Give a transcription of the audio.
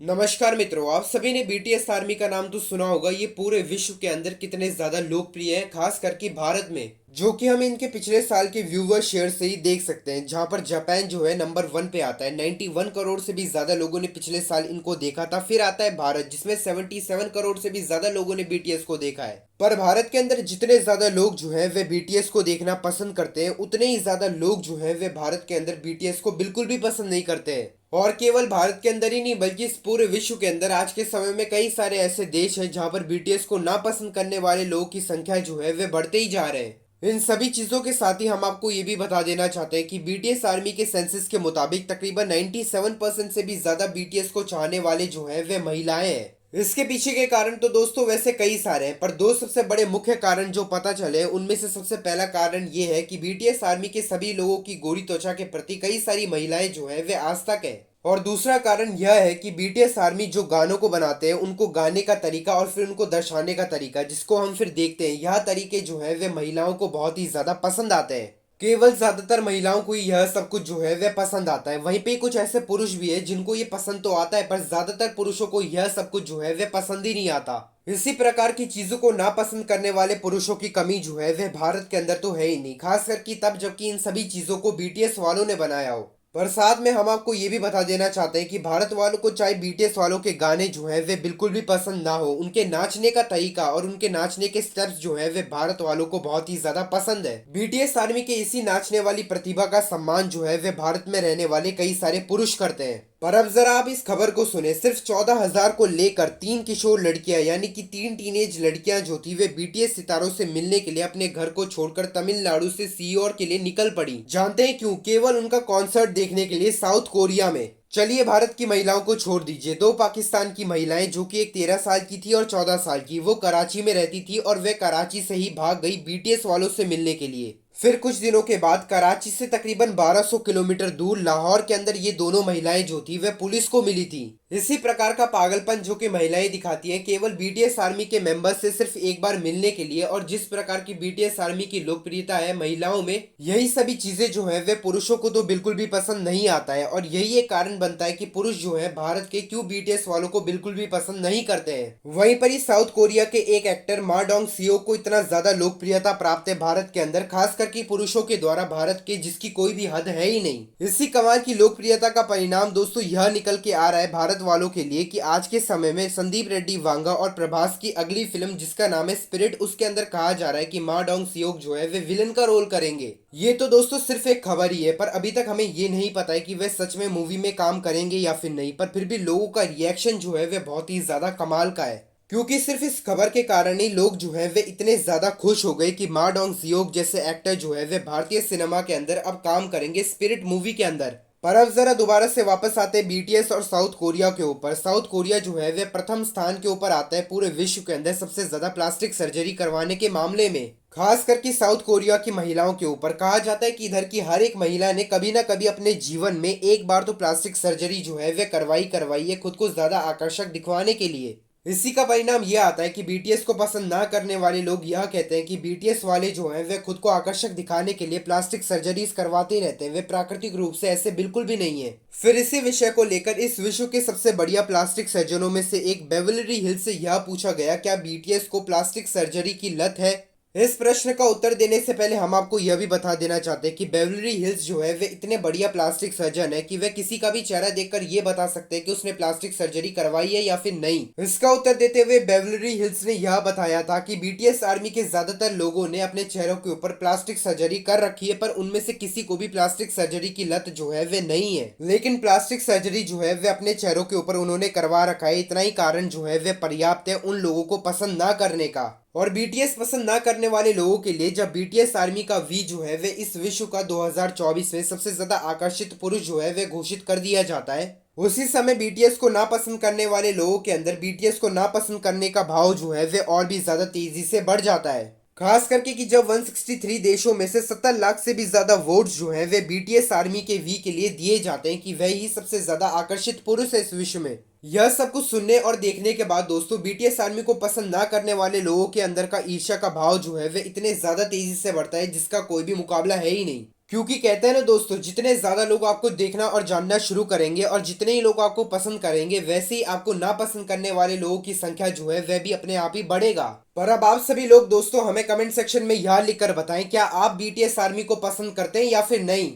नमस्कार मित्रों, आप सभी ने बीटीएस आर्मी का नाम तो सुना होगा। ये पूरे विश्व के अंदर कितने ज्यादा लोकप्रिय है, खास करके भारत में, जो कि हम इनके पिछले साल के व्यूवर शेयर से ही देख सकते हैं। जहां पर जापान जो है नंबर 1 पे आता है, 91 करोड़ से भी ज्यादा लोगों ने पिछले साल इनको देखा था। फिर आता है भारत, जिसमें 77 करोड़ से भी ज्यादा लोगों ने बीटीएस को देखा है। पर भारत के अंदर जितने ज्यादा लोग जो है वे बीटीएस को देखना पसंद करते हैं, उतने ही ज्यादा लोग जो है वे भारत के अंदर बीटीएस को बिल्कुल भी पसंद नहीं करते हैं। और केवल भारत के अंदर ही नहीं, बल्कि इस पूरे विश्व के अंदर आज के समय में कई सारे ऐसे देश हैं जहां पर बीटीएस को नापसंद करने वाले लोगों की संख्या जो है वे बढ़ते ही जा रहे हैं। इन सभी चीजों के साथ ही हम आपको ये भी बता देना चाहते हैं कि बीटीएस आर्मी के सेंसस के मुताबिक तकरीबन 97% से भी ज्यादा बीटीएस को चाहने वाले जो है वे महिलाएं हैं। इसके पीछे के कारण तो दोस्तों वैसे कई सारे हैं, पर दो सबसे बड़े मुख्य कारण जो पता चले, उनमें से सबसे पहला कारण ये है कि बीटीएस आर्मी के सभी लोगों की गोरी त्वचा के प्रति कई सारी महिलाएं जो है वे आज तक है। और दूसरा कारण यह है कि बीटीएस आर्मी जो गानों को बनाते हैं, उनको गाने का तरीका और फिर उनको दर्शाने का तरीका, जिसको हम फिर देखते हैं, यह तरीके जो है वे महिलाओं को बहुत ही ज्यादा पसंद आते हैं। केवल ज्यादातर महिलाओं को ही यह सब कुछ जो है वह पसंद आता है। वहीं पे कुछ ऐसे पुरुष भी है जिनको ये पसंद तो आता है, पर ज्यादातर पुरुषों को यह सब कुछ जो है वह पसंद ही नहीं आता। इसी प्रकार की चीजों को नापसंद करने वाले पुरुषों की कमी जो है वह भारत के अंदर तो है ही नहीं, खास करके तब जबकि इन सभी चीजों को बीटीएस वालों ने बनाया हो। पर साथ में हम आपको ये भी बता देना चाहते हैं कि भारत वालों को चाहे बीटीएस वालों के गाने जो है वे बिल्कुल भी पसंद ना हो, उनके नाचने का तरीका और उनके नाचने के स्टेप्स जो है वे भारत वालों को बहुत ही ज्यादा पसंद है। बीटीएस आर्मी के इसी नाचने वाली प्रतिभा का सम्मान जो है वे भारत में रहने वाले कई सारे पुरुष करते हैं। पर अब जरा आप इस खबर को सुने। सिर्फ 14,000 को लेकर 3 किशोर लड़कियां, यानी कि 3 टीनेज लड़कियां जो थी, वे बीटीएस सितारों से मिलने के लिए अपने घर को छोड़कर तमिलनाडु से सीओर के लिए निकल पड़ी। जानते हैं क्यों? केवल उनका कॉन्सर्ट देखने के लिए साउथ कोरिया में। चलिए, भारत की महिलाओं को छोड़ दीजिए। दो पाकिस्तान की महिलाएं, जो कि एक 13 साल की थी और 14 साल की, वो कराची में रहती थी और वे कराची से ही भाग गई बीटीएस वालों से मिलने के लिए। फिर कुछ दिनों के बाद कराची से तकरीबन 1200 किलोमीटर दूर लाहौर के अंदर ये दोनों महिलाएं जो थी वे पुलिस को मिली थी। इसी प्रकार का पागलपन जो कि महिलाएं दिखाती हैं केवल बीटीएस आर्मी के मेंबर्स से सिर्फ एक बार मिलने के लिए। और जिस प्रकार की बीटीएस आर्मी की लोकप्रियता है महिलाओं में, यही सभी चीजें जो है वे पुरुषों को तो बिल्कुल भी पसंद नहीं आता है। और यही एक कारण बनता है कि पुरुष जो है भारत के क्यों बीटीएस वालों को बिल्कुल भी पसंद नहीं करते हैं। वहीं पर ही साउथ कोरिया के एक एक्टर मा डोंग सियो को इतना ज्यादा लोकप्रियता प्राप्त है भारत के अंदर, खासकर कि पुरुषों के द्वारा भारत के, जिसकी कोई भी हद है ही नहीं। इसी कमाल की लोकप्रियता का परिणाम दोस्तों यह निकल के आ रहा है भारत वालों के लिए कि आज के समय में संदीप रेड्डी वांगा और प्रभास की अगली फिल्म जिसका नाम है स्पिरिट, उसके अंदर कहा जा रहा है कि मा डोंग सियोक जो है वे विलन का रोल करेंगे। ये तो दोस्तों सिर्फ एक खबर ही है, पर अभी तक हमें ये नहीं पता है कि वे सच में मूवी में काम करेंगे या फिर नहीं। पर फिर भी लोगों का रिएक्शन जो है वे बहुत ही ज्यादा कमाल का है, क्योंकि सिर्फ इस खबर के कारण ही लोग जो है वे इतने ज्यादा खुश हो गए कि मा डोंग सियोक जैसे एक्टर जो है वे भारतीय सिनेमा के अंदर अब काम करेंगे स्पिरिट मूवी के अंदर। पर अब जरा दोबारा से वापस आते हैं बीटीएस और साउथ कोरिया के ऊपर। साउथ कोरिया जो है वे प्रथम स्थान के ऊपर आता है पूरे विश्व के अंदर सबसे ज्यादा प्लास्टिक सर्जरी करवाने के मामले में। खास करके साउथ कोरिया की महिलाओं के ऊपर कहा जाता है कि इधर की हर एक महिला ने कभी ना कभी अपने जीवन में एक बार तो प्लास्टिक सर्जरी जो है वे करवाई है, खुद को ज्यादा आकर्षक दिखवाने के लिए। इसी का परिणाम यह आता है कि बीटीएस को पसंद ना करने वाले लोग यह कहते हैं कि बीटीएस वाले जो हैं वे खुद को आकर्षक दिखाने के लिए प्लास्टिक सर्जरीज करवाते रहते हैं, वे प्राकृतिक रूप से ऐसे बिल्कुल भी नहीं है। फिर इसी विषय को लेकर इस विश्व के सबसे बढ़िया प्लास्टिक सर्जनों में से एक बेवलरी हिल्स से यह पूछा गया, क्या बीटीएस को प्लास्टिक सर्जरी की लत है? इस प्रश्न का उत्तर देने से पहले हम आपको यह भी बता देना चाहते हैं कि बेवलरी हिल्स जो है वे इतने बढ़िया प्लास्टिक सर्जन है कि वे किसी का भी चेहरा देखकर ये बता सकते हैं कि उसने प्लास्टिक सर्जरी करवाई है या फिर नहीं। इसका उत्तर देते हुए बेवलरी हिल्स ने यह बताया था कि बीटीएस आर्मी के ज्यादातर लोगों ने अपने चेहरों के ऊपर प्लास्टिक सर्जरी कर रखी है, पर उनमें से किसी को भी प्लास्टिक सर्जरी की लत जो है वे नहीं है। लेकिन प्लास्टिक सर्जरी जो है वे अपने चेहरों के ऊपर उन्होंने करवा रखा है, इतना ही कारण जो है वे पर्याप्त है उन लोगों को पसंद ना करने का। और बीटीएस पसंद ना करने वाले लोगों के लिए जब बीटीएस आर्मी का वी जो है वे इस विश्व का 2024 में सबसे ज्यादा आकर्षित पुरुष जो है वे घोषित कर दिया जाता है, उसी समय बीटीएस को नापसंद करने वाले लोगों के अंदर बीटीएस को नापसंद करने का भाव जो है वे और भी ज्यादा तेजी से बढ़ जाता है। खास करके कि जब 163 देशों में से 70 लाख से भी ज्यादा वोट्स जो हैं वे बीटीएस आर्मी के वी के लिए दिए जाते हैं कि वह ही सबसे ज्यादा आकर्षित पुरुष है इस विश्व में। यह सब कुछ सुनने और देखने के बाद दोस्तों बीटीएस आर्मी को पसंद ना करने वाले लोगों के अंदर का ईर्ष्या का भाव जो है वे इतने ज्यादा तेजी से बढ़ता है जिसका कोई भी मुकाबला है ही नहीं। क्योंकि कहते हैं ना दोस्तों, जितने ज्यादा लोग आपको देखना और जानना शुरू करेंगे और जितने ही लोग आपको पसंद करेंगे, वैसे ही आपको नापसंद करने वाले लोगों की संख्या जो है वह भी अपने आप ही बढ़ेगा। पर अब आप सभी लोग दोस्तों हमें कमेंट सेक्शन में यह लिखकर बताएं, क्या आप बीटीएस आर्मी को पसंद करते हैं या फिर नहीं।